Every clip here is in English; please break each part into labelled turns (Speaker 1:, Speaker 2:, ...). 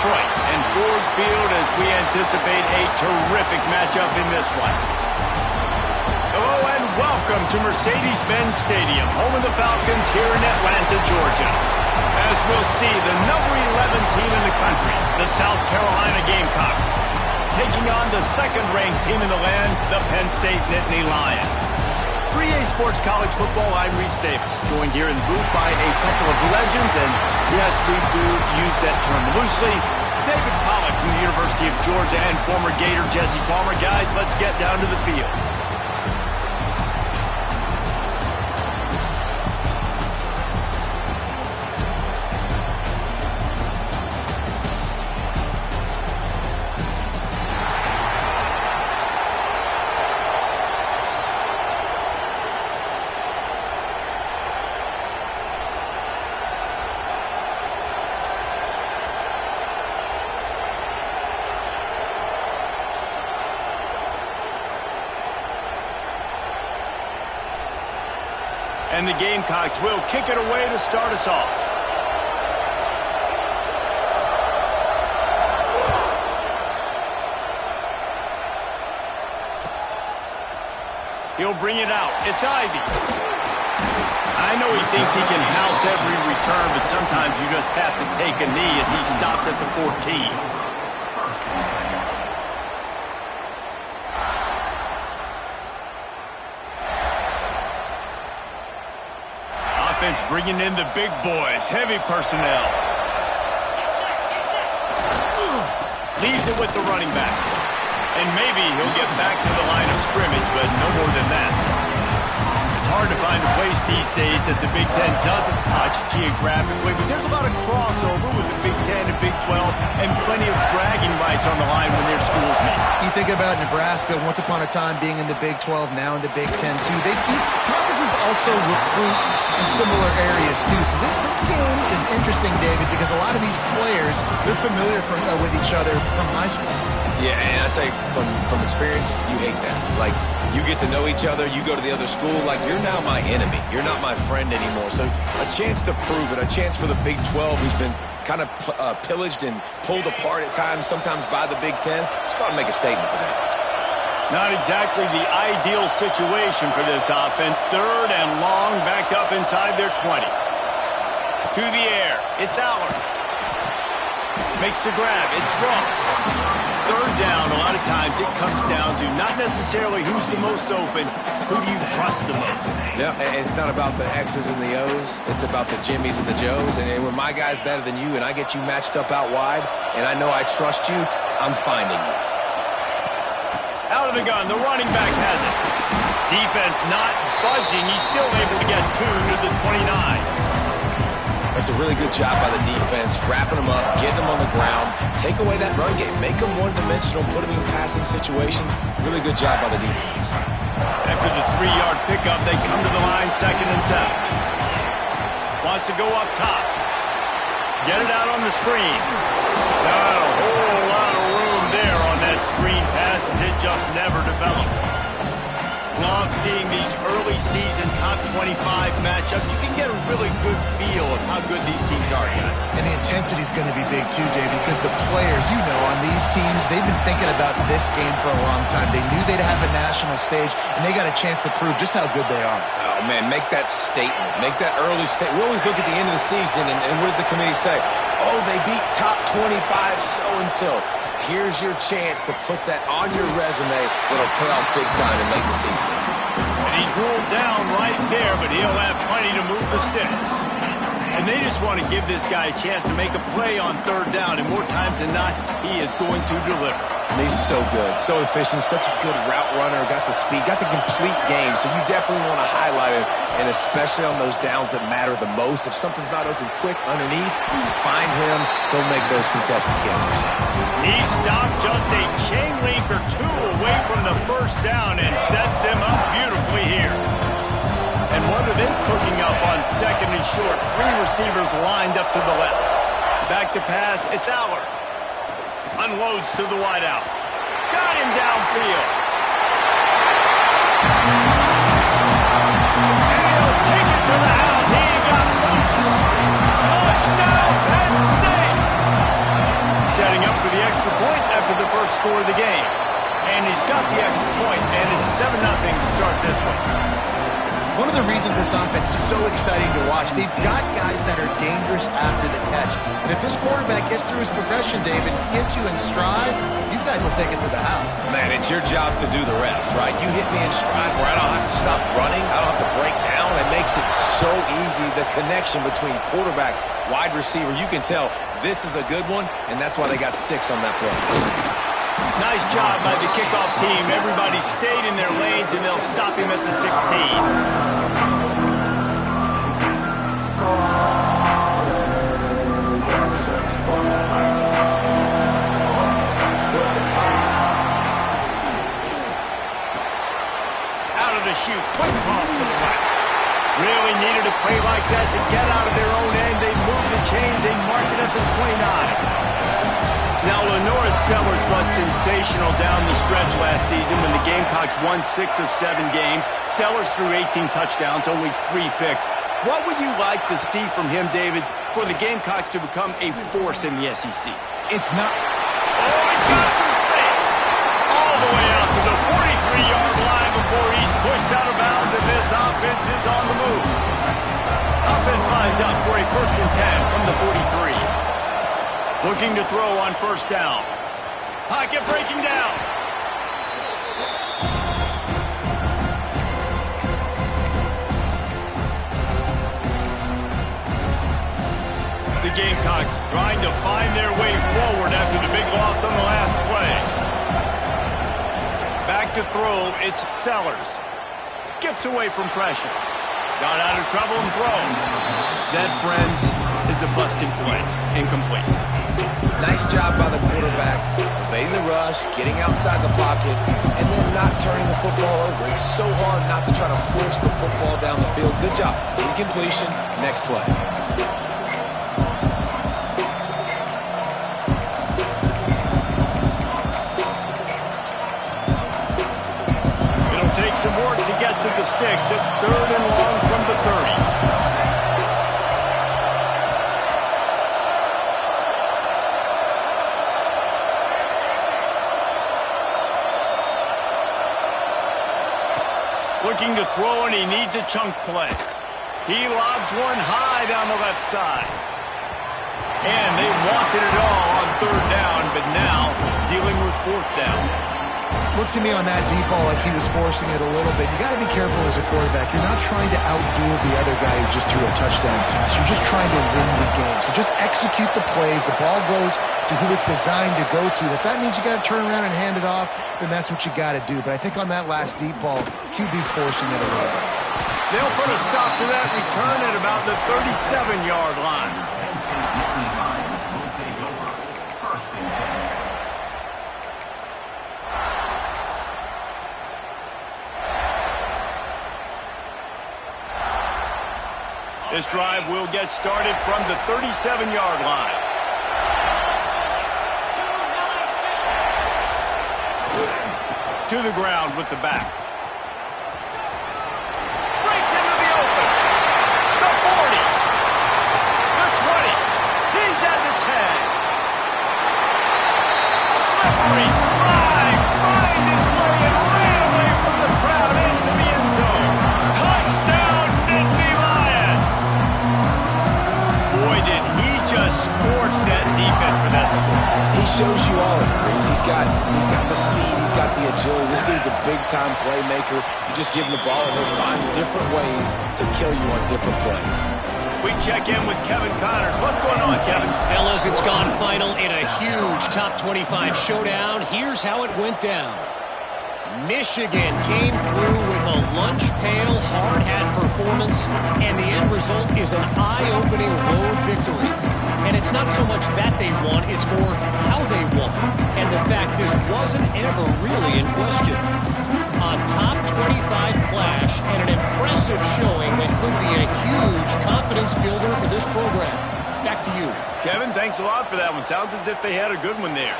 Speaker 1: Detroit and Ford Field as we anticipate a terrific matchup in this one. Hello and welcome to Mercedes-Benz Stadium, home of the Falcons here in Atlanta, Georgia. As we'll see, the number 11 team in the country, the South Carolina Gamecocks, taking on the second-ranked team in the land, the Penn State Nittany Lions. For EA Sports College Football, I'm Reese Davis, joined here in the booth by a couple of legends, and yes, we do use that term loosely. David Pollack from the University of Georgia and former Gator Jesse Palmer. Guys, let's get down to the field. And the Gamecocks will kick it away to start us off. He'll bring it out. It's Ivy. I know he thinks he can house every return, but sometimes you just have to take a knee as he stopped at the 14. Bringing in the big boys, heavy personnel. Leaves it with the running back. And maybe he'll get back to the line of scrimmage, but no more than that. It's hard to find a place these days that the Big Ten doesn't touch geographically, but there's a lot of crossover with the Big Ten and Big 12 and plenty of bragging rights on the line when their schools meet.
Speaker 2: You think about Nebraska, once upon a time being in the Big 12, now in the Big 10 too. These conferences also recruit in similar areas too. So this game is interesting, David, because a lot of these players, they're familiar with each other from high school.
Speaker 3: Yeah, and I tell you, from experience, you hate that. Like, you get to know each other, you go to the other school, like, you're now my enemy. You're not my friend anymore. So a chance to prove it, a chance for the Big 12, who's been kind of pillaged and pulled apart at times, sometimes by the Big 10. It's got to make a statement today.
Speaker 1: Not exactly the ideal situation for this offense. Third and long, backed up inside their 20. To the air, it's Allard. Makes the grab, it's Ross. Third down, a lot of times it comes down to not necessarily who's the most open, who do you trust the most?
Speaker 3: Yeah, it's not about the X's and the O's. It's about the Jimmys and the Joes. And when my guy's better than you and I get you matched up out wide and I know I trust you, I'm finding you.
Speaker 1: Out of the gun, the running back has it. Defense not budging. He's still able to get 2 to the 29.
Speaker 3: That's a really good job by the defense, wrapping them up, getting them on the ground, take away that run game, make them one-dimensional, put them in passing situations. Really good job by the defense.
Speaker 1: After the 3-yard pickup, they come to the line, 2nd and 7. Wants to go up top. Get it out on the screen. Not a whole lot of room there on that screen pass as it just never developed. Love seeing these early season top 25 matchups. You can get a really good feel of how good these teams are, guys.
Speaker 2: And the intensity is going to be big too, David, because the players, you know, on these teams, they've been thinking about this game for a long time. They knew they'd have a national stage, and they got a chance to prove just how good they are.
Speaker 3: Oh, man, make that statement. Make that early statement. We always look at the end of the season, and what does the committee say? Oh, they beat top 25 so-and-so. Here's your chance to put that on your resume that'll pay off big time in late in the season.
Speaker 1: And he's ruled down right there, but he'll have plenty to move the sticks. And they just want to give this guy a chance to make a play on 3rd down, and more times than not, he is going to deliver.
Speaker 3: And he's so good, so efficient, such a good route runner, got the speed, got the complete game, so you definitely want to highlight him, and especially on those downs that matter the most. If something's not open quick underneath, find him, he'll make those contested catches.
Speaker 1: He stopped just a chain link or 2 away from the 1st down and sets them up beautifully here. And what are they cooking up on 2nd and short? 3 receivers lined up to the left. Back to pass, it's Allard. Unloads to the wideout. Got him downfield. And he'll take it to the house. He got loose. Touchdown, Penn State. extra point after the first score of the game. And he's got the extra point, and it's 7-0 to start this one.
Speaker 2: One of the reasons this offense is so exciting to watch, they've got guys that are dangerous after the catch. And if this quarterback gets through his progression, David, hits you in stride, these guys will take it to the house.
Speaker 3: Man, it's your job to do the rest, right? You hit me in stride where I don't have to stop running. I don't have to break down. It makes it so easy, the connection between quarterback, wide receiver. You can tell this is a good one, and that's why they got 6 on that play.
Speaker 1: Nice job by the kickoff team. Everybody stayed in their lanes, and they'll stop him at the 16. Out of the chute, quick toss to the left. Really needed a play like that to get out of their own end. They moved the chains. They marked it at the 29. Now, Lenora Sellers was sensational down the stretch last season when the Gamecocks won 6 of 7 games. Sellers threw 18 touchdowns, only 3 picks. What would you like to see from him, David, for the Gamecocks to become a force in the SEC?
Speaker 3: It's not...
Speaker 1: Oh, he's got some space. All the way out to the 43-yard line before he's pushed out of bounds, and this offense is on the move. Offense lines up for a 1st and 10 from the 43. Looking to throw on 1st down. Pocket breaking down. The Gamecocks trying to find their way forward after the big loss on the last play. Back to throw, it's Sellers. Skips away from pressure. Got out of trouble and throws. That, friends, is a busted play. Incomplete.
Speaker 3: Nice job by the quarterback, evading the rush, getting outside the pocket, and then not turning the football over. It's so hard not to try to force the football down the field. Good job. Incompletion. Next play.
Speaker 1: It'll take some work to get to the sticks. It's 3rd and long from the 30. Looking to throw, and he needs a chunk play. He lobs one high down the left side. And they wanted it all on 3rd down, but now dealing with 4th down.
Speaker 2: Looks to me on that deep ball like he was forcing it a little bit. You got to be careful as a quarterback. You're not trying to outduel the other guy who just threw a touchdown pass. You're just trying to win the game. So just execute the plays. The ball goes to who it's designed to go to. If that means you got to turn around and hand it off, then that's what you got to do. But I think on that last deep ball, QB forcing it a little bit.
Speaker 1: They'll put a stop to that return at about the 37-yard line. This drive will get started from the 37-yard line. To the ground with the back. Breaks into the open. The 40. The 20. He's at the 10. Slippery slide. Find his way and ran away from the crowd into the end zone. Touchdown, Nittany Lions. Boy, did he just scorch that defense for that score.
Speaker 3: He shows you all of it, Breeze. He's got the speed, he's got the agility. This dude's a big-time playmaker. You just give him the ball, and he'll find different ways to kill you on different plays.
Speaker 1: We check in with Kevin Connors. What's going on, Kevin?
Speaker 4: Fellas, it's gone final in a huge top 25 showdown. Here's how it went down. Michigan came through with a lunch pail, hard-hat performance, and the end result is an eye-opening road victory. And it's not so much that they won, it's more how they won. And the fact this wasn't ever really in question. A top 25 clash and an impressive showing that could be a huge confidence builder for this program. Back to you.
Speaker 1: Kevin, thanks a lot for that one. Sounds as if they had a good one there.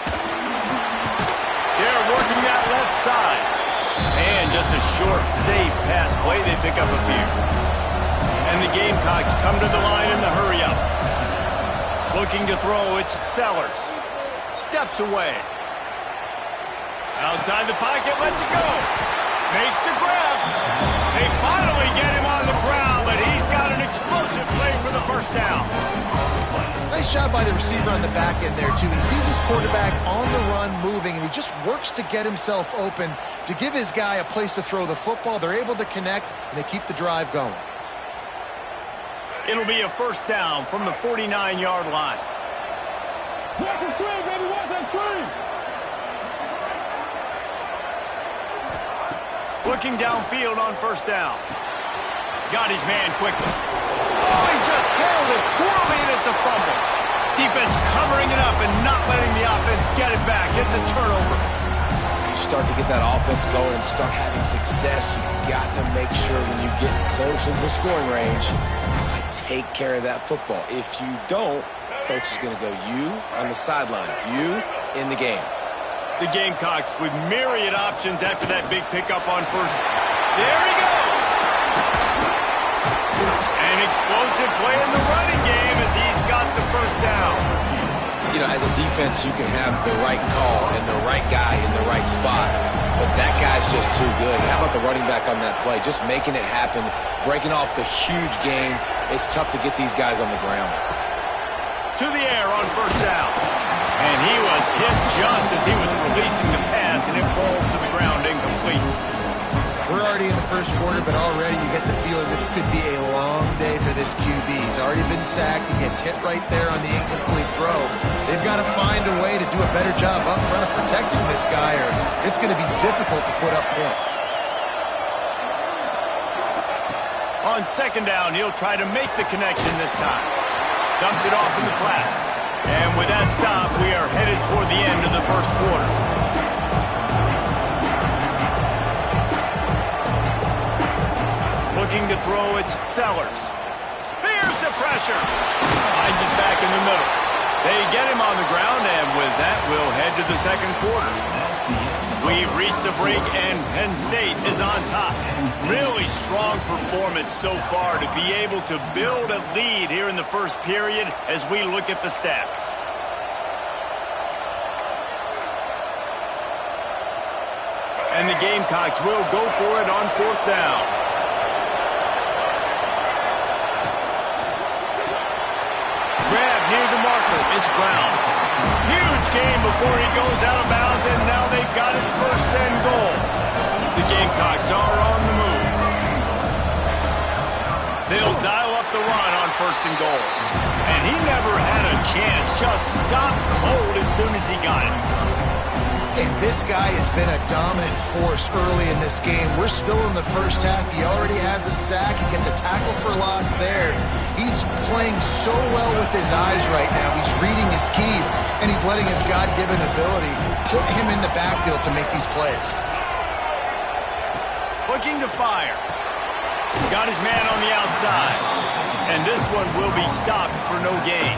Speaker 1: They're working that left side. And just a short, safe pass play. They pick up a few. And the Gamecocks come to the line in the hurry-up. Looking to throw, it's Sellers. steps away. Outside the pocket, lets it go. Makes the grab. They finally get him on the ground, but he's got an explosive play for the first down.
Speaker 2: Nice job by the receiver on the back end there, too. He sees his quarterback on the run moving, and he just works to get himself open to give his guy a place to throw the football. They're able to connect, and they keep the drive going.
Speaker 1: It'll be a first down from the 49-yard line.
Speaker 5: Watch the screen, baby. Watch that screen.
Speaker 1: Looking downfield on first down. Got his man quickly. Oh, he just handled it poorly, and it's a fumble. Defense covering it up and not letting the offense get it back. It's a turnover.
Speaker 3: You start to get that offense going and start having success, you've got to make sure when you get closer to the scoring range, take care of that football. If you don't, coach is going to go you on the sideline, you in the game.
Speaker 1: The Gamecocks with myriad options after that big pickup on first. There he goes! An explosive play in the running game as he's got the first down.
Speaker 3: You know, as a defense, you can have the right call and the right guy in the right spot, but that guy's just too good. How about the running back on that play? Just making it happen, breaking off the huge game. It's tough to get these guys on the ground.
Speaker 1: To the air on first down. And he was hit just as he was releasing the pass, and it falls to the ground incomplete.
Speaker 2: We're already in the first quarter, but already you get the feeling this could be a long day for this QB. He's already been sacked. He gets hit right there on the incomplete throw. They've got to find a way to do a better job up front of protecting this guy, or it's going to be difficult to put up points.
Speaker 1: On second down, he'll try to make the connection this time. Dumps it off in the flats. And with that stop, we are headed toward the end of the first quarter. Looking to throw, it's Sellers. Here's the pressure. Finds his back in the middle. They get him on the ground, and with that, we'll head to the second quarter. We've reached a break, and Penn State is on top. Really strong performance so far to be able to build a lead here in the first period as we look at the stats. And the Gamecocks will go for it on fourth down. Grab near the marker. It's Brown. Huge game before he goes out of bounds, and now they've got it first and goal. The Gamecocks are on the move. They'll dial up the run on first and goal. And he never had a chance. Just stopped cold as soon as he got it.
Speaker 2: And this guy has been a dominant force early in this game. We're still in the first half. He already has a sack. He gets a tackle for loss there. He's playing so well with his eyes right now. He's reading his keys, and he's letting his God-given ability put him in the backfield to make these plays.
Speaker 1: Looking to fire. Got his man on the outside. And this one will be stopped for no gain.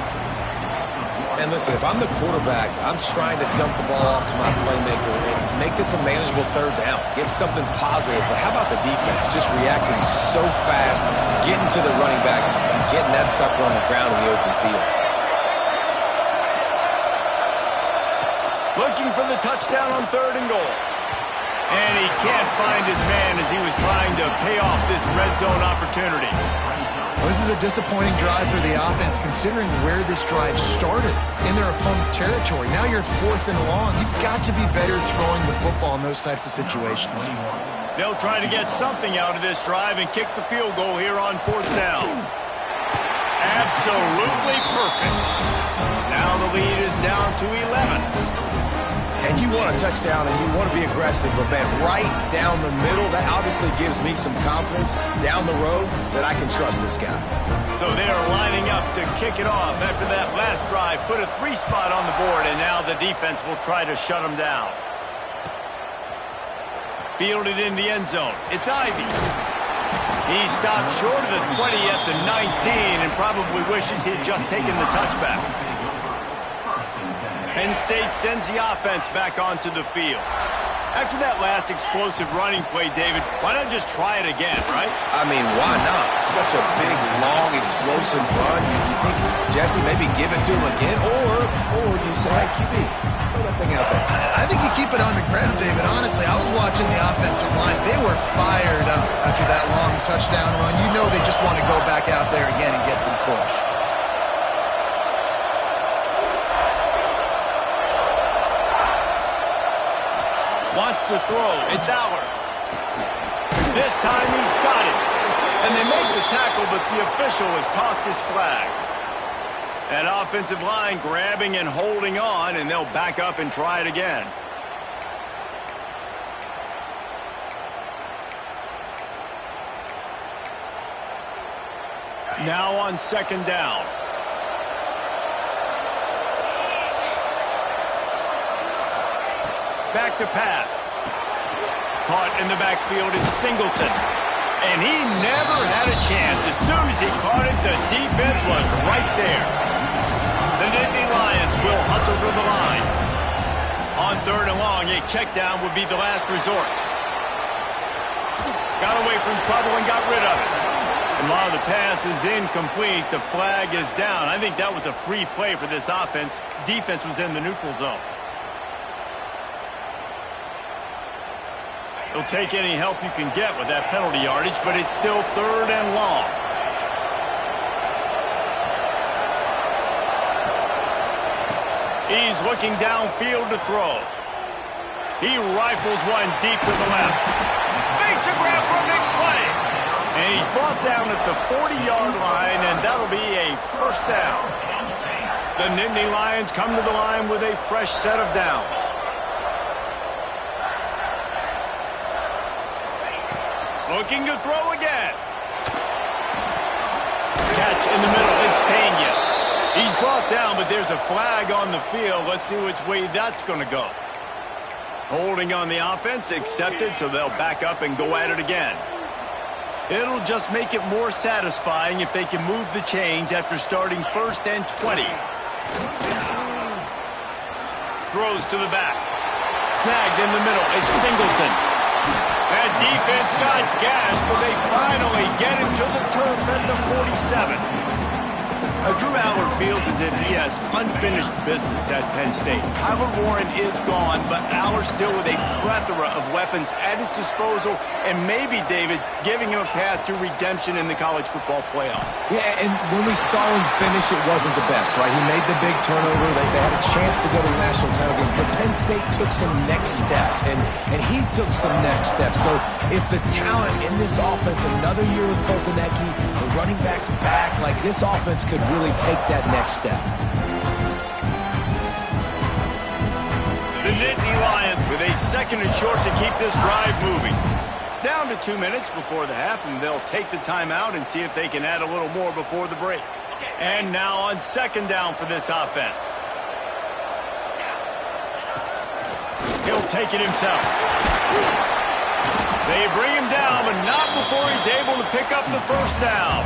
Speaker 3: And listen, if I'm the quarterback, I'm trying to dump the ball off to my playmaker and make this a manageable third down. Get something positive. But how about the defense? Just reacting so fast, getting to the running back, and getting that sucker on the ground in the open field.
Speaker 1: Looking for the touchdown on third and goal. And he can't find his man as he was trying to pay off this red zone opportunity.
Speaker 2: Well, this is a disappointing drive for the offense, considering where this drive started, in their opponent territory. Now you're fourth and long. You've got to be better throwing the football in those types of situations.
Speaker 1: They'll try to get something out of this drive and kick the field goal here on fourth down. Absolutely perfect. Now the lead is down to 11.
Speaker 3: And you want a touchdown and you want to be aggressive, but man, right down the middle, that obviously gives me some confidence down the road that I can trust this guy.
Speaker 1: So they are lining up to kick it off after that last drive. Put a 3-spot on the board, and now the defense will try to shut them down. Fielded in the end zone. It's Ivy. He stopped short of the 20 at the 19 and probably wishes he had just taken the touchback. Penn State sends the offense back onto the field. After that last explosive running play, David, why not just try it again, right?
Speaker 3: I mean, why not? Such a big, long, explosive run. You think, Jesse, maybe give it to him again? Or you say, hey, QB, throw that thing out there.
Speaker 2: I think you keep it on the ground, David. Honestly, I was watching the offensive line. They were fired up after that long touchdown run. You know they just want to go back out there again and get some push.
Speaker 1: Wants to throw. It's Aller. This time he's got it. And they make the tackle, but the official has tossed his flag. That offensive line grabbing and holding on, and they'll back up and try it again. Now on second down. Back to pass. Caught in the backfield is Singleton. And he never had a chance. As soon as he caught it, the defense was right there. The Nittany Lions will hustle to the line. On third and long, a check down would be the last resort. Got away from trouble and got rid of it. And while the pass is incomplete, the flag is down. I think that was a free play for this offense. Defense was in the neutral zone. You'll take any help you can get with that penalty yardage, but it's still third and long. He's looking downfield to throw. He rifles one deep to the left. Makes a grab for a big play. And he's brought down at the 40-yard line, and that'll be a first down. The Nittany Lions come to the line with a fresh set of downs. Looking to throw again. Catch in the middle. It's Penn. He's brought down, but there's a flag on the field. Let's see which way that's going to go. Holding on the offense, accepted, so they'll back up and go at it again. It'll just make it more satisfying if they can move the chains after starting first and 20. Throws to the back. Snagged in the middle. It's Singleton. That defense got gashed, but they finally get him to the turf at the 47. Drew Aller feels as if he has unfinished business at Penn State. Kyler Warren is gone, but Aller still with a plethora of weapons at his disposal, and maybe, David, giving him a path to redemption in the college football playoff.
Speaker 3: Yeah, and when we saw him finish, it wasn't the best, right? He made the big turnover. They had a chance to go to the national title game, but Penn State took some next steps, and he took some next steps. So if the talent in this offense, another year with Colton Ecke, the running backs back, like this offense could really take that next step.
Speaker 1: The Nittany Lions with a second and short to keep this drive moving. Down to 2 minutes before the half, and they'll take the timeout and see if they can add a little more before the break. And now on second down for this offense. He'll take it himself. They bring him down, but not before he's able to pick up the first down.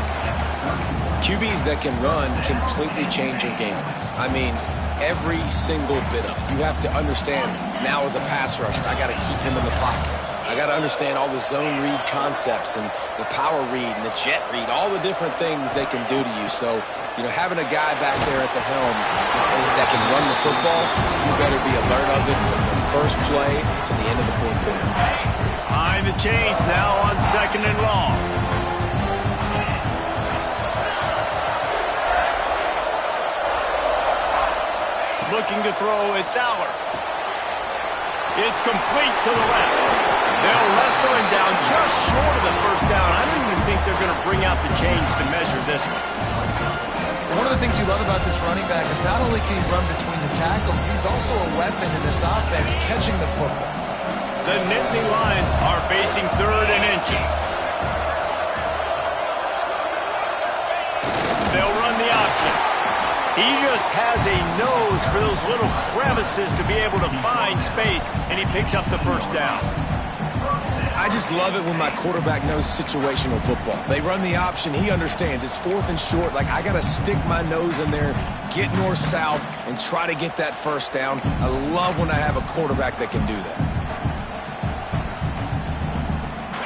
Speaker 3: QBs that can run completely change your game plan. I mean, every single bit of it. You have to understand, now as a pass rusher, I got to keep him in the pocket. I got to understand all the zone read concepts and the power read and the jet read, all the different things they can do to you. So, you know, having a guy back there at the helm that can run the football, you better be alert of it from the first play to the end of the fourth quarter.
Speaker 1: Behind the chains now on second and long. Looking to throw, it's Aller. It's complete to the left. They'll wrestle him down just short of the first down. I don't even think they're going to bring out the chains to measure this one.
Speaker 2: One of the things you love about this running back is not only can he run between the tackles, but he's also a weapon in this offense catching the football.
Speaker 1: The Nittany Lions are facing third and inches. They'll run the option. He just has a nose for those little crevices to be able to find space, and he picks up the first down.
Speaker 3: I just love it when my quarterback knows situational football. They run the option. He understands. It's fourth and short. Like, I got to stick my nose in there, get north-south, and try to get that first down. I love when I have a quarterback that can do that.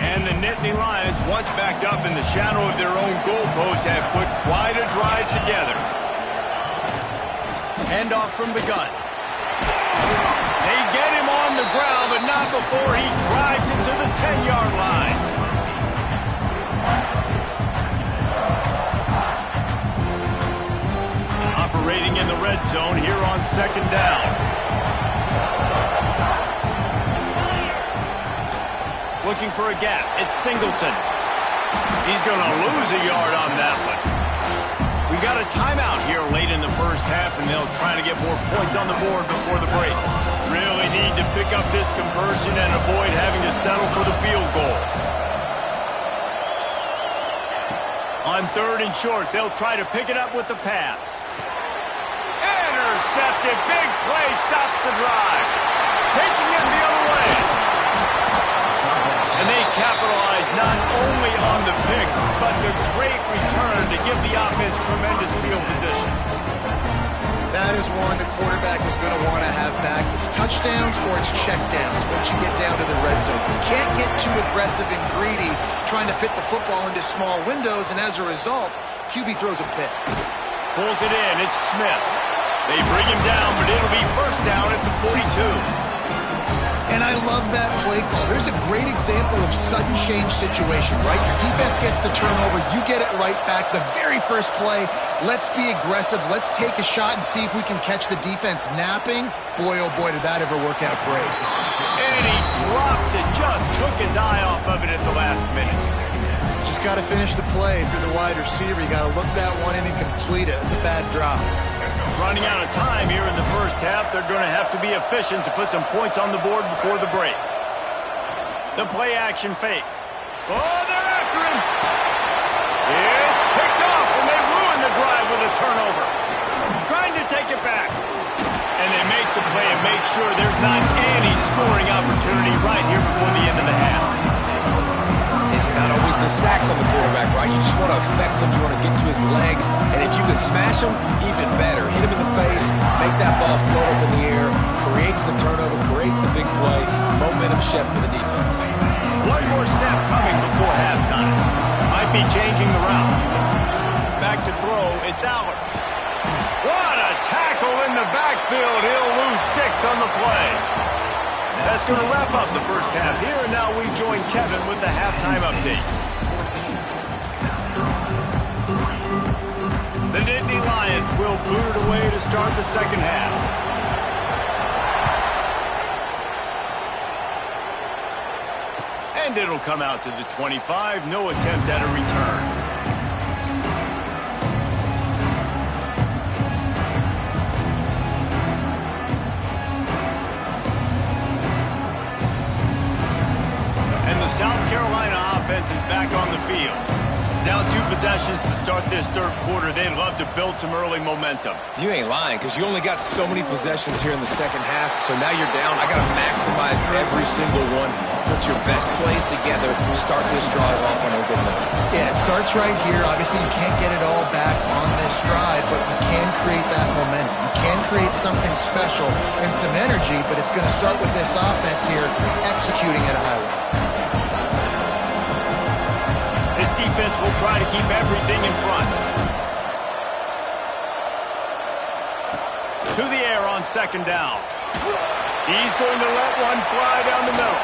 Speaker 1: And the Nittany Lions, once backed up in the shadow of their own goalpost, have put quite a drive together. Handoff from the gun. They get him on the ground, but not before he drives it to the 10-yard line. Operating in the red zone here on second down. Looking for a gap. It's Singleton. He's going to lose a yard on that one. We got a timeout here late in the first half, and they'll try to get more points on the board before the break. Really need to pick up this conversion and avoid having to settle for the field goal. On third and short, they'll try to pick it up with the pass. Intercepted. Big play stops the drive. Taking it the other way. And they capitalize not only on the pick, but the great return to give the offense tremendous field position.
Speaker 2: That is one the quarterback is going to want to have back. It's touchdowns or it's checkdowns once you get down to the red zone. You can't get too aggressive and greedy trying to fit the football into small windows, and as a result, QB throws a pick.
Speaker 1: Pulls it in. It's Smith. They bring him down, but it'll be first down at the 42.
Speaker 2: And I love that play call. There's a great example of sudden change situation, right? Your defense gets the turnover. You get it right back. The very first play, let's be aggressive. Let's take a shot and see if we can catch the defense napping. Boy, oh boy, did that ever work out great.
Speaker 1: And he drops it. Just took his eye off of it at the last minute.
Speaker 2: Just got to finish the play. If you're the wide receiver, you got to look that one in and complete it. It's a bad drop.
Speaker 1: Running out of time here in the first half. They're going to have to be efficient to put some points on the board before the break. The play action fake. Oh, they're after him. It's picked off, and they ruin the drive with a turnover. Trying to take it back. And they make the play and make sure there's not any scoring opportunity right here before the end of the half.
Speaker 3: It's not always the sacks on the quarterback, right? You just want to affect him. You want to get to his legs. And if you can smash him, even better. Hit him in the face, make that ball float up in the air, creates the turnover, creates the big play, momentum shift for the defense.
Speaker 1: One more snap coming before halftime. Might be changing the route. Back to throw, it's Aller. What a tackle in the backfield. He'll lose 6 on the play. That's going to wrap up the first half here, and now we join Kevin with the halftime update. The Nittany Lions will boot it away to start the second half. And it'll come out to the 25. No attempt at a return. South Carolina offense is back on the field. Down 2 possessions to start this third quarter. They'd love to build some early momentum.
Speaker 3: You ain't lying, because you only got so many possessions here in the second half, so now you're down. I got to maximize every single one. Put your best plays together. Start this drive off on a good note.
Speaker 2: Yeah, it starts right here. Obviously, you can't get it all back on this drive, but you can create that momentum. You can create something special and some energy, but it's going to start with this offense here executing at a high level.
Speaker 1: This defense will try to keep everything in front. To the air on second down. He's going to let one fly down the middle.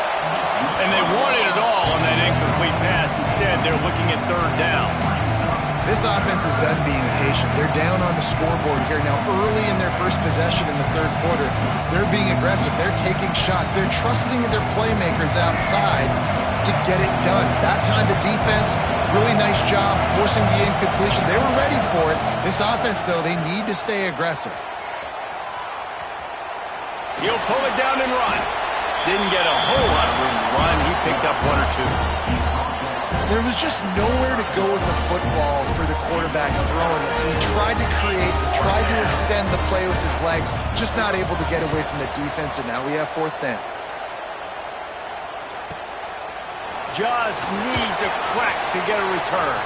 Speaker 1: And they wanted it all on that incomplete pass. Instead, they're looking at third down.
Speaker 2: This offense is done being patient. They're down on the scoreboard here. Now, early in their first possession in the third quarter, they're being aggressive. They're taking shots. They're trusting their playmakers outside to get it done. That time, the defense, really nice job forcing the incompletion. They were ready for it. This offense, though, they need to stay aggressive.
Speaker 1: He'll pull it down and run. Didn't get a whole lot of room to run. He picked up 1 or 2.
Speaker 2: There was just nowhere to go with the football for the quarterback throwing it. So he tried to create, tried to extend the play with his legs, just not able to get away from the defense, and now we have 4th down.
Speaker 1: Just needs a crack to get a return.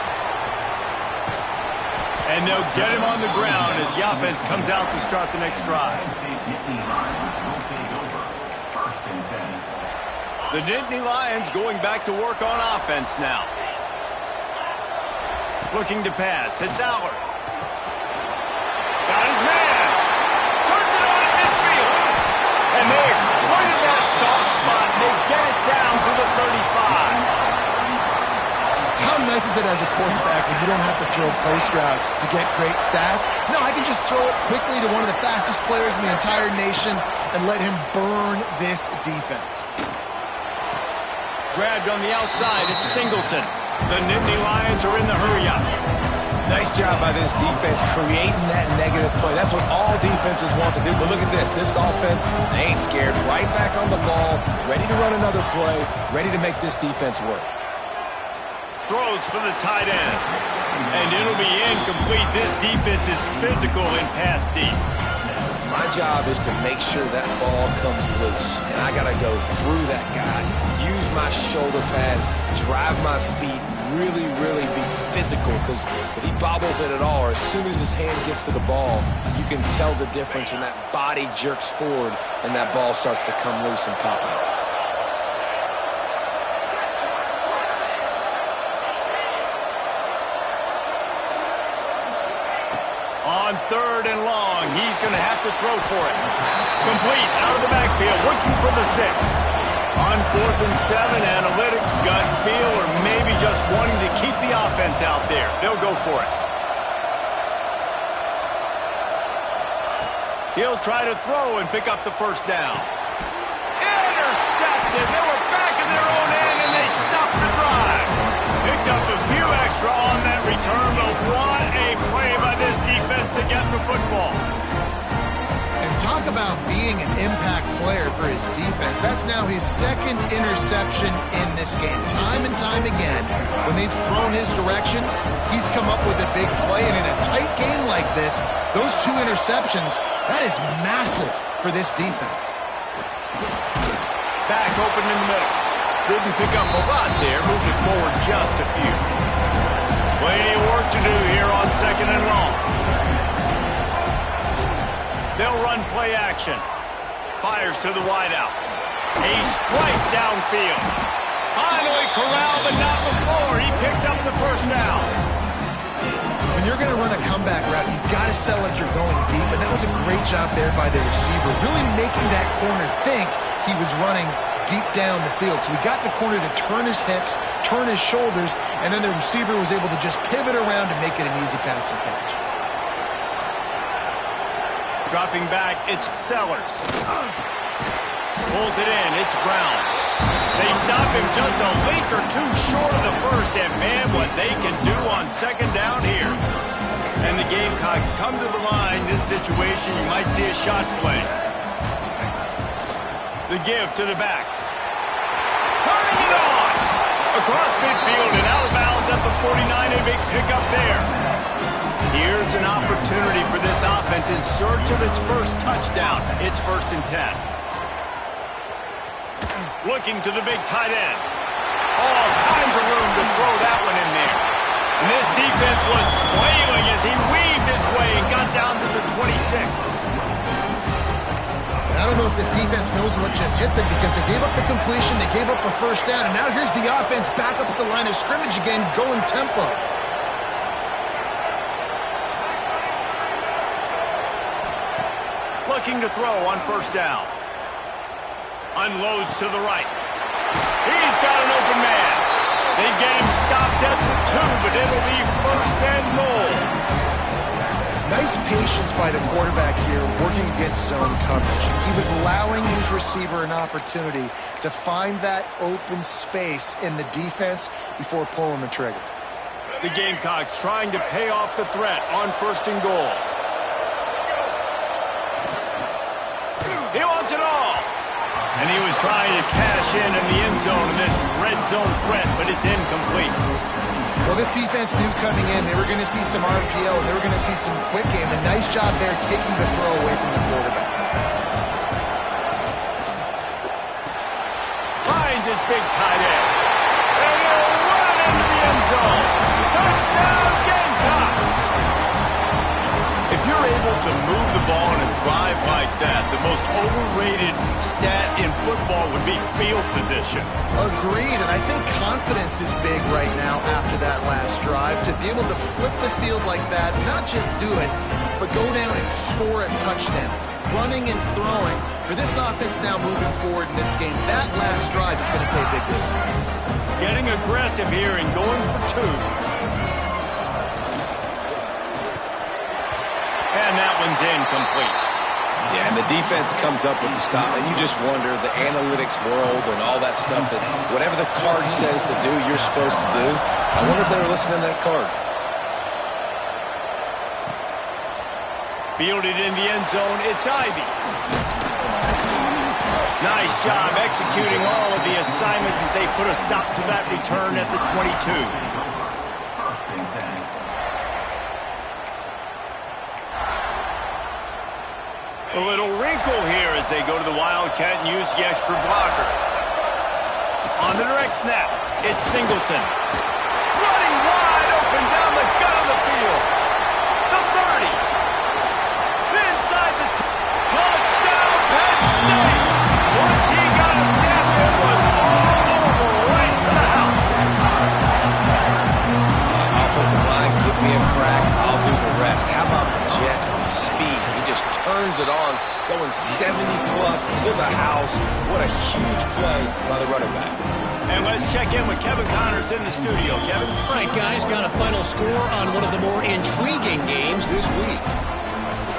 Speaker 1: And they'll get him on the ground as the offense comes out to start the next drive. The Nittany Lions going back to work on offense now. Looking to pass. It's Aller. Got his man. Turns it on at midfield. And they exploited that soft spot. They get it down to the 35.
Speaker 2: How nice is it as a quarterback when you don't have to throw post routes to get great stats? No, I can just throw it quickly to one of the fastest players in the entire nation and let him burn this defense.
Speaker 1: Grabbed on the outside, it's Singleton. The Nittany Lions are in the hurry-up.
Speaker 3: Nice job by this defense creating that negative play. That's what all defenses want to do. But look at this. This offense, they ain't scared. Right back on the ball, ready to run another play, ready to make this defense work.
Speaker 1: Throws for the tight end. And it'll be incomplete. This defense is physical in pass deep.
Speaker 3: My job is to make sure that ball comes loose. And I got to go through that guy, use my shoulder pad, drive my feet, really be physical. Because if he bobbles it at all, or as soon as his hand gets to the ball, you can tell the difference when that body jerks forward and that ball starts to come loose and pop out.
Speaker 1: On 3rd and long, he's going to have to throw for it. Complete out of the backfield, looking for the sticks. On 4th and 7, analytics, gut feel, or maybe just wanting to keep the offense out there. They'll go for it. He'll try to throw and pick up the first down. Intercepted. They were back in their own end, and they stopped the drive. Picked up a few extra on that return, but what a play by this defense to get the football.
Speaker 2: And talk about being an impact player for his defense. That's now his 2nd interception in this game. Time and time again, when they've thrown his direction, he's come up with a big play. And in a tight game like this, those 2 interceptions, that is massive for this defense.
Speaker 1: Back open in the middle. Didn't pick up a lot there, moved it forward just a few. Plenty of work to do here on 2nd and long. They'll run play action. Fires to the wideout. A strike downfield. Finally corralled, but not before. He picks up the first down.
Speaker 2: When you're going to run a comeback route, you've got to sell like you're going deep, and that was a great job there by the receiver, really making that corner think he was running deep down the field. So we got the corner to turn his hips, turn his shoulders, and then the receiver was able to just pivot around to make it an easy pass and catch.
Speaker 1: Dropping back, it's Sellers. Pulls it in, it's Brown. They stop him just a link or two short of the first, and man, what they can do on 2nd down here. And the Gamecocks come to the line. This situation, you might see a shot play. The give to the back. Turning it on! Across midfield and out of bounds at the 49, a big pickup there. Here's an opportunity for this offense in search of its first touchdown. It's 1st and 10. Looking to the big tight end. All kinds of room to throw that one in there. And this defense was flailing as he weaved his way and got down to the 26.
Speaker 2: I don't know if this defense knows what just hit them because they gave up the completion, they gave up a first down, and now here's the offense back up at the line of scrimmage again, going tempo.
Speaker 1: Looking to throw on 1st down. Unloads to the right. He's got an open man. They get him stopped at the 2, but it'll be 1st and goal.
Speaker 2: Nice patience by the quarterback here working against zone coverage. He was allowing his receiver an opportunity to find that open space in the defense before pulling the trigger.
Speaker 1: The Gamecocks trying to pay off the threat on 1st and goal. He wants it all. And he was trying to cash in the end zone in this red zone threat, but it's incomplete.
Speaker 2: Well, this defense knew coming in they were going to see some RPO, and they were going to see some quick game. A nice job there taking the throw away from the quarterback.
Speaker 1: Finds his big tight end. And he'll run it into the end zone. Touchdown, Gamecocks! If you're able to move the ball in a drive like that, the most overrated stat in football would be field position.
Speaker 2: Agreed, and I think confidence is big right now after that last drive. To be able to flip the field like that, not just do it, but go down and score a touchdown. Running and throwing. For this offense now moving forward in this game, that last drive is going to pay big dividends.
Speaker 1: Getting aggressive here and going for two. And that one's incomplete.
Speaker 3: Yeah, and the defense comes up with the stop, and you just wonder, the analytics world and all that stuff, that whatever the card says to do, you're supposed to do. I wonder if they were listening to that card.
Speaker 1: Fielded in the end zone, it's Ivy. Nice job executing all of the assignments as they put a stop to that return at the 22. A little wrinkle here as they go to the Wildcat and use the extra blocker. On the direct snap, it's Singleton. Running wide open down the gut of the field. The 30. Inside the touchdown, Penn State. Once he got a snap, it was all over right to the house.
Speaker 3: Offensive line, give me a crack, I'll do the rest. How about the Jets, the speed? He just turns it on, going 70-plus to the house. What a huge play by the running back.
Speaker 1: And let's check in with Kevin Connors in the studio. Kevin?
Speaker 4: All right, guys, got a final score on one of the more intriguing games this week.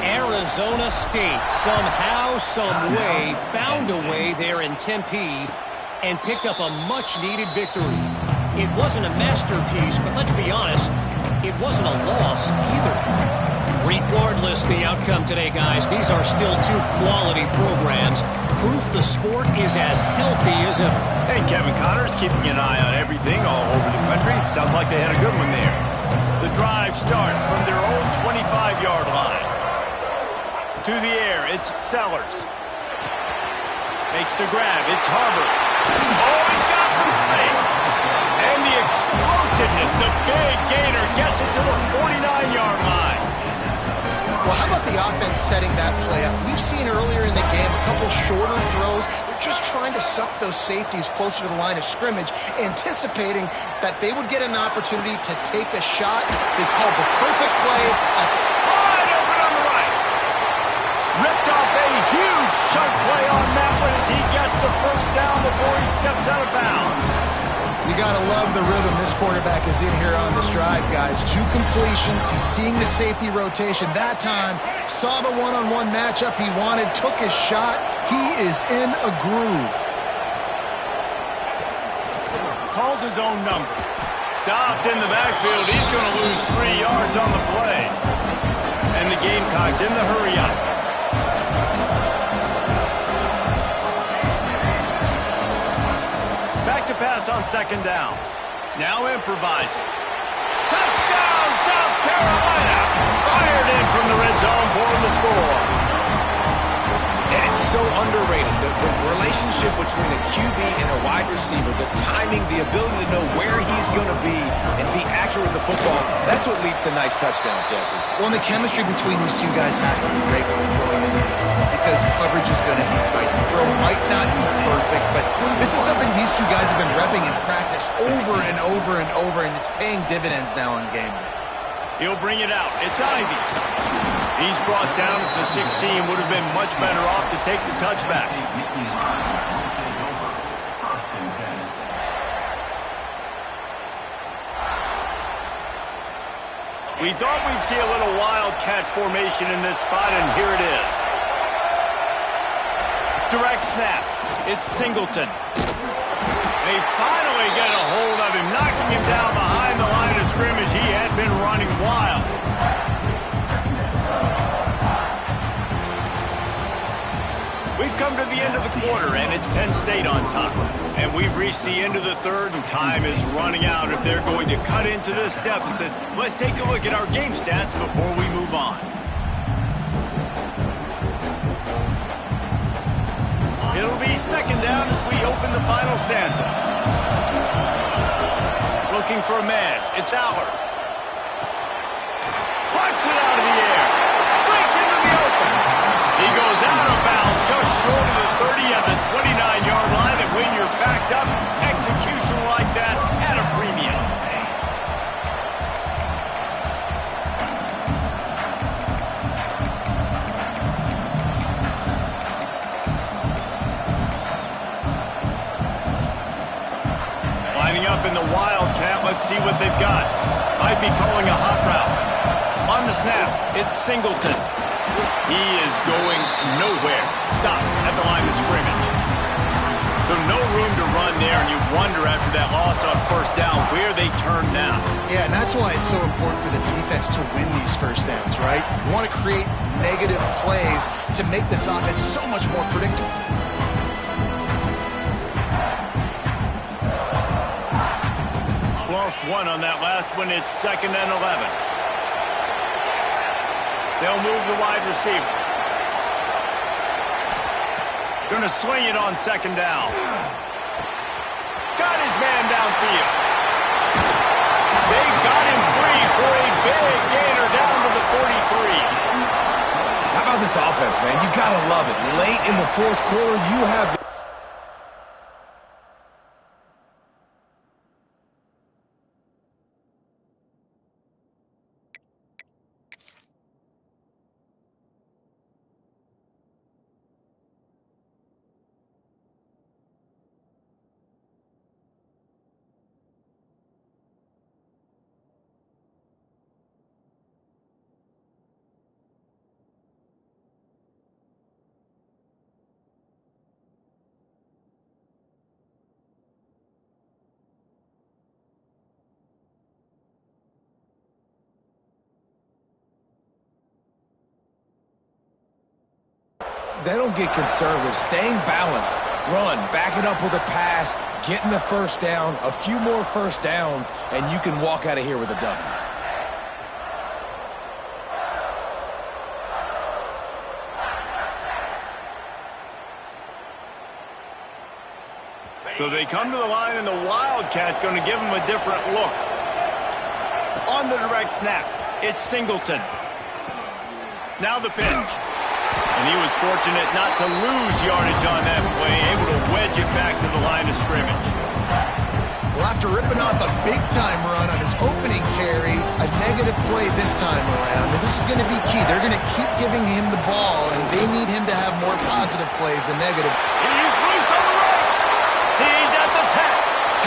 Speaker 4: Arizona State somehow, some way, found a way there in Tempe and picked up a much-needed victory. It wasn't a masterpiece, but let's be honest, it wasn't a loss either. Regardless the outcome today, guys, these are still two quality programs. Proof the sport is as healthy as ever.
Speaker 1: Hey, Kevin Connors keeping an eye on everything all over the country. Sounds like they had a good one there. The drive starts from their own 25-yard line. To the air, it's Sellers. Makes the grab, it's Harbor. Oh, he's got some space. And the explosiveness, the big gainer gets it to the 49-yard line.
Speaker 2: Well, how about the offense setting that play up? We've seen earlier in the game a couple shorter throws. They're just trying to suck those safeties closer to the line of scrimmage, anticipating that they would get an opportunity to take a shot. They called the perfect play at the
Speaker 1: wide open on the right. Ripped off a huge chunk play on that one as he gets the first down before he steps out of bounds.
Speaker 2: You got to love the rhythm this quarterback is in here on this drive, guys. 2 completions. He's seeing the safety rotation. That time, saw the one-on-one matchup he wanted, took his shot. He is in a groove.
Speaker 1: Calls his own number. Stopped in the backfield. He's going to lose 3 yards on the play. And the Gamecocks in the hurry-up. Back to pass on second down. Now improvising. Touchdown, South Carolina! Fired in from the red zone for the score.
Speaker 3: And it's so underrated. The relationship between a QB and a wide receiver, the timing, the ability to know where he's going to be and be accurate with the football, that's what leads to nice touchdowns, Jesse.
Speaker 2: Well, and the chemistry between these two guys has to be great when they're throwing in because coverage is going to be tight. The throw might not be perfect, but this is something these two guys have been repping in practice over and over and over, and it's paying dividends now on game day.
Speaker 1: He'll bring it out. It's Ivy. He's brought down to the 16. Would have been much better off to take the touchback. We thought we'd see a little wildcat formation in this spot, and here it is. Direct snap. It's Singleton. They finally get a hold of him, knocking him down behind the line of scrimmage. He had been running wild. We've come to the end of the quarter, and it's Penn State on top. And we've reached the end of the third, and time is running out. If they're going to cut into this deficit, let's take a look at our game stats before we move on. It'll be second down as we open the final stanza. Looking for a man. It's Aller. Plucks it out of the air. Breaks into the open. He up in the Wildcat. Let's see what they've got. Might be calling a hot route. On the snap, it's Singleton. He is going nowhere. Stop at the line of scrimmage. So no room to run there, and you wonder after that loss on first down where they turn now.
Speaker 2: Yeah, and that's why it's so important for the defense to win these first downs, right? You want to create negative plays to make this offense so much more predictable.
Speaker 1: Lost one on that last one. It's 2nd and 11. They'll move the wide receiver. Going to swing it on 2nd down. Got his man downfield. They got him free for a big gainer down to the 43.
Speaker 3: How about this offense, man? You got to love it. Late in the fourth quarter, you have the they don't get conservative. Staying balanced. Run, back it up with a pass, getting the first down, a few more first downs, and you can walk out of here with a W.
Speaker 1: So they come to the line, and the Wildcat going to give them a different look. On the direct snap, it's Singleton. Now the pitch. And he was fortunate not to lose yardage on that play, able to wedge it back to the line of scrimmage.
Speaker 2: Well, after ripping off a big-time run on his opening carry, a negative play this time around. And this is going to be key. They're going to keep giving him the ball, and they need him to have more positive plays than negative.
Speaker 1: He's loose on the right. He's at the 10.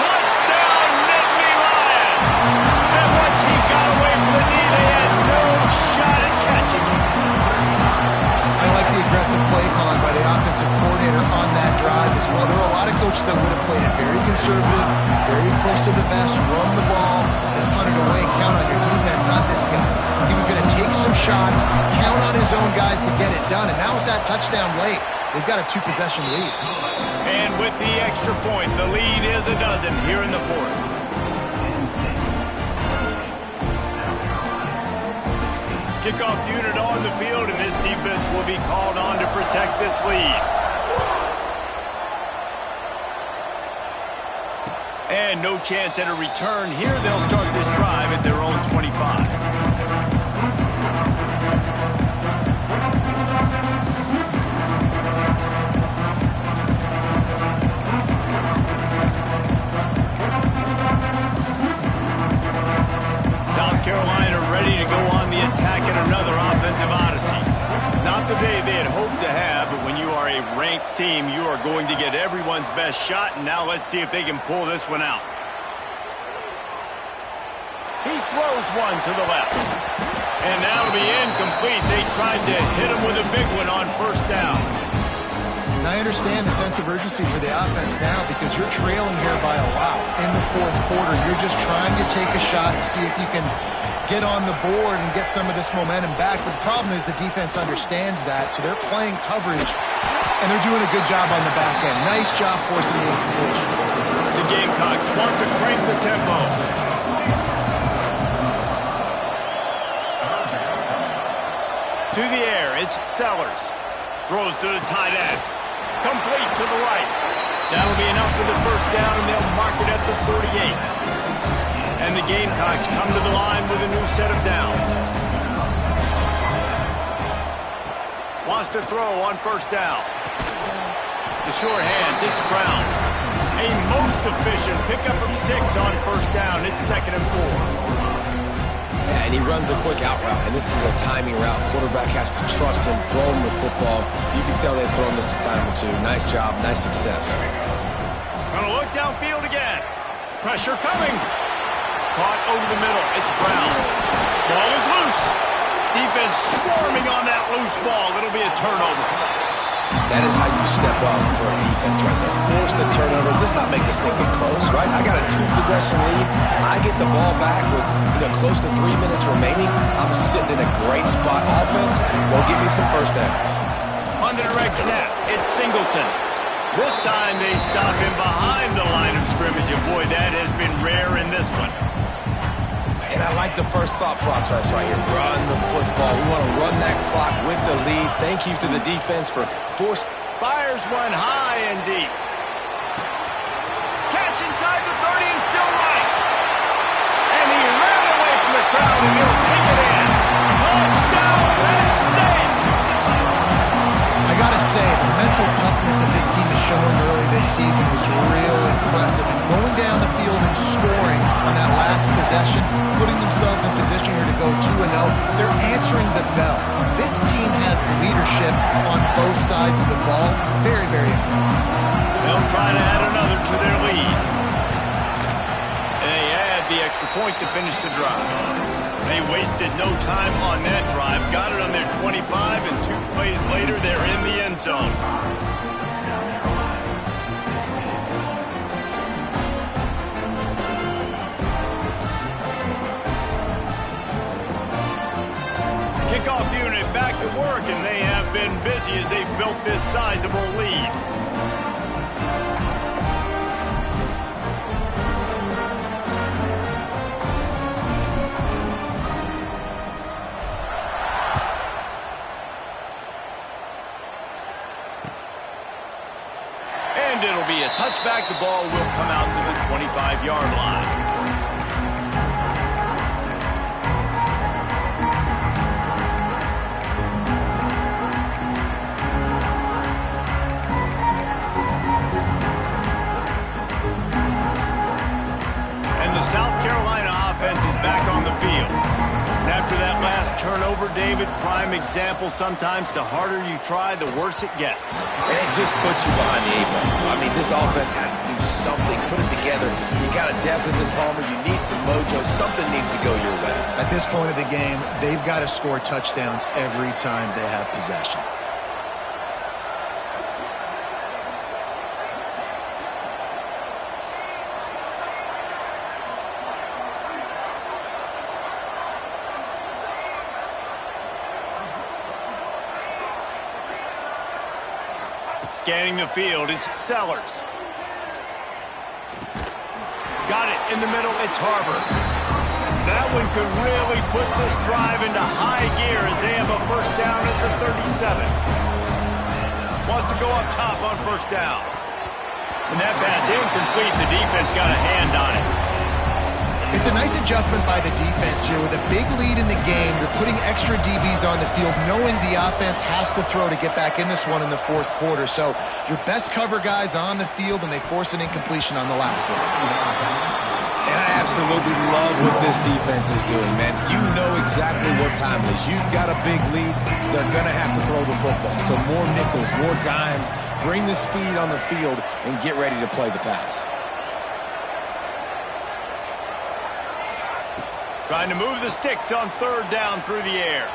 Speaker 1: Touchdown, Nittany Lions. And once he got away from the knee, they had no shot at catching him.
Speaker 2: I like the aggressive play calling by the offensive coordinator on that drive as well. There were a lot of coaches that would have played it very conservative, very close to the vest, run the ball, and punt it away. Count on your defense, not this guy. He was going to take some shots, count on his own guys to get it done. And now with that touchdown late, they've got a 2-possession lead.
Speaker 1: And with the extra point, the lead is a dozen here in the fourth. Kickoff unit on the field, and this defense will be called on to protect this lead. And no chance at a return here. They'll start this drive at their own 25. South Carolina ready to go on the attack in another offensive odyssey. Not the day they had hoped to have, but when you are a ranked team, you are going to get everyone's best shot, and now let's see if they can pull this one out. He throws one to the left. And that'll be incomplete. They tried to hit him with a big one on first down.
Speaker 2: And I understand the sense of urgency for the offense now because you're trailing here by a lot in the fourth quarter. You're just trying to take a shot and see if you can get on the board and get some of this momentum back. But the problem is the defense understands that, so they're playing coverage, and they're doing a good job on the back end. Nice job forcing the incompletion.
Speaker 1: The Gamecocks want to crank the tempo. To the air, it's Sellers. Throws to the tight end. Complete to the right. That'll be enough for the first down, and they'll mark it at the 48. And the Gamecocks come to the line with a new set of downs. Wants to throw on first down. The short hands, it's Brown. A most efficient pickup of 6 on first down. It's 2nd and 4.
Speaker 3: Yeah, and he runs a quick out route, and this is a timing route. Quarterback has to trust him, throw him the football. You can tell they've thrown this a time or two. Nice job, nice success.
Speaker 1: Gonna look downfield again. Pressure coming. Caught over the middle. It's Brown. Ball is loose. Defense swarming on that loose ball. It'll be a turnover.
Speaker 3: That is how you step up for a defense right there. Force the turnover. Let's not make this thing get close, right? I got a 2-possession lead. I get the ball back with, close to 3 minutes remaining. I'm sitting in a great spot. Offense, go get me some first downs.
Speaker 1: On the direct snap, it's Singleton. This time they stop him behind the line of scrimmage, and boy, that has been rare in this one.
Speaker 3: And I like the first thought process right here. Run the football. We want to run that clock with the lead. Thank you to the defense for force.
Speaker 1: Fires one high and deep. Catch inside the 30 and still right. And he ran away from the crowd, and he'll take it in. Touchdown, Penn State!
Speaker 2: I gotta say, the mental toughness that this team is showing early this season was real impressive. And going down the field and scoring on that last possession, putting themselves in position here to go 2-0, they're answering the bell. This team has leadership on both sides of the ball. Very, very impressive.
Speaker 1: They'll try to add another to their lead. And they add the extra point to finish the drive. They wasted no time on that drive. Got it on their 25, and 2 plays later, they're in the end zone. Kickoff unit back to work, and they have been busy as they've built this sizable lead. And it'll be a touchback. The ball will come out to the 25-yard line. South Carolina offense is back on the field. And after that last turnover, David, prime example, sometimes the harder you try, the worse it gets.
Speaker 3: And it just puts you behind the 8 ball. I mean, this offense has to do something, put it together. You got a deficit, Palmer. You need some mojo. Something needs to go your way.
Speaker 2: At this point of the game, they've got to score touchdowns every time they have possession.
Speaker 1: Scanning the field, it's Sellers. Got it in the middle, it's Harbor. That one could really put this drive into high gear as they have a first down at the 37. Wants to go up top on first down. And that pass incomplete, the defense got a hand on it.
Speaker 2: It's a nice adjustment by the defense here. With a big lead in the game, you're putting extra DBs on the field, knowing the offense has to throw to get back in this one in the fourth quarter. So your best cover guys on the field, and they force an incompletion on the last one.
Speaker 3: And I absolutely love what this defense is doing, man. You know exactly what time it is. You've got a big lead. They're going to have to throw the football. So more nickels, more dimes, bring the speed on the field, and get ready to play the pass.
Speaker 1: Trying to move the sticks on third down through the air.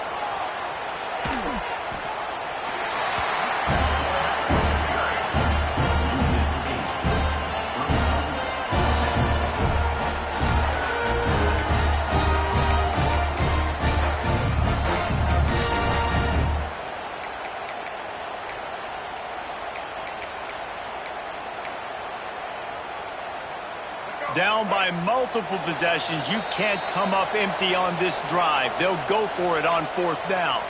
Speaker 1: Down by multiple possessions, you can't come up empty on this drive. They'll go for it on fourth down.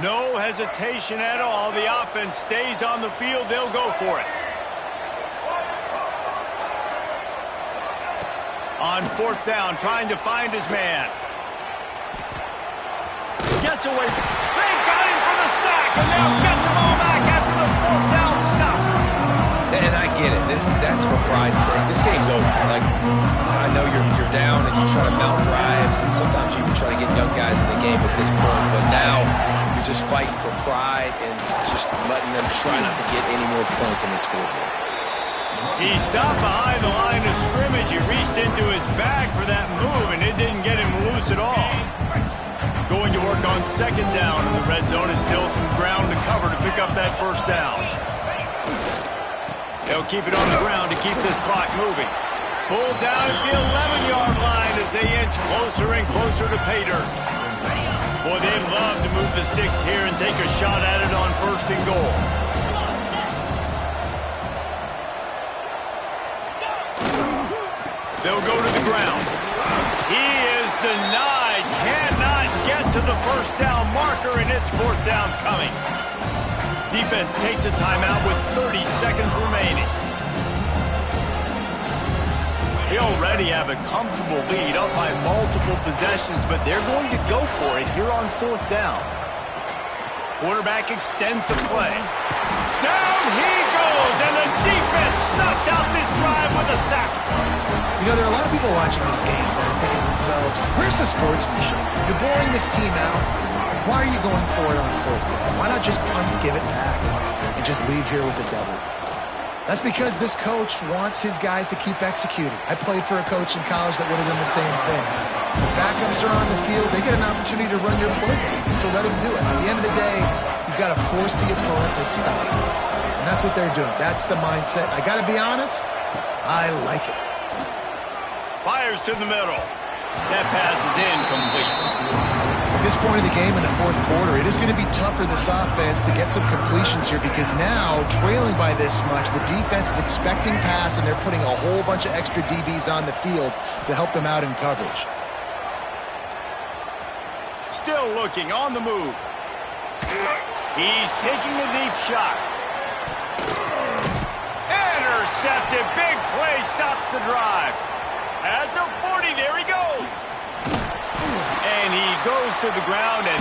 Speaker 1: No hesitation at all. The offense stays on the field. They'll go for it. On fourth down, trying to find his man. Gets away. They got him for the sack, and now get the ball back after the fourth down stop.
Speaker 3: And I get it. That's for pride's sake. This game's over. Like, I know you're down and you try to mount drives, and sometimes you even try to get young guys in the game at this point. But now You're just fighting for pride and just letting them try not to get any more points on the scoreboard.
Speaker 1: He stopped behind the line of scrimmage. He reached into his bag for that move, and it didn't get him loose at all. Going to work on second down in the red zone is still some ground to cover to pick up that first down. They'll keep it on the ground to keep this clock moving. Pulled down at the 11-yard line as they inch closer and closer to pay dirt. Boy, they'd love to move the sticks here and take a shot at it on first and goal. They'll go to the ground. He is denied. Cannot get to the first down marker, and it's fourth down coming. Defense takes a timeout with 30 seconds remaining. They already have a comfortable lead up by multiple possessions, but they're going to go for it here on fourth down. Quarterback extends the play. Down he goes, and the defense snuffs out this drive with a sack.
Speaker 2: You know, there are a lot of people watching this game that are thinking to themselves, where's the sportsmanship? You're blowing this team out. Why are you going for it on fourth down? Why not just punt, give it back, and just leave here with a W? That's because this coach wants his guys to keep executing. I played for a coach in college that would have done the same thing. When backups are on the field, they get an opportunity to run your playbook, so let them do it. At the end of the day, you've got to force the opponent to stop. And that's what they're doing. That's the mindset. I got to be honest, I like it.
Speaker 1: Fires to the middle. That pass is incomplete.
Speaker 2: At this point in the game in the fourth quarter, it is going to be tough for this offense to get some completions here because now, trailing by this much, the defense is expecting pass and they're putting a whole bunch of extra DBs on the field to help them out in coverage.
Speaker 1: Still looking on the move. He's taking a deep shot. Intercepted. Big play stops the drive. At the 40, there he goes. And he goes to the ground, and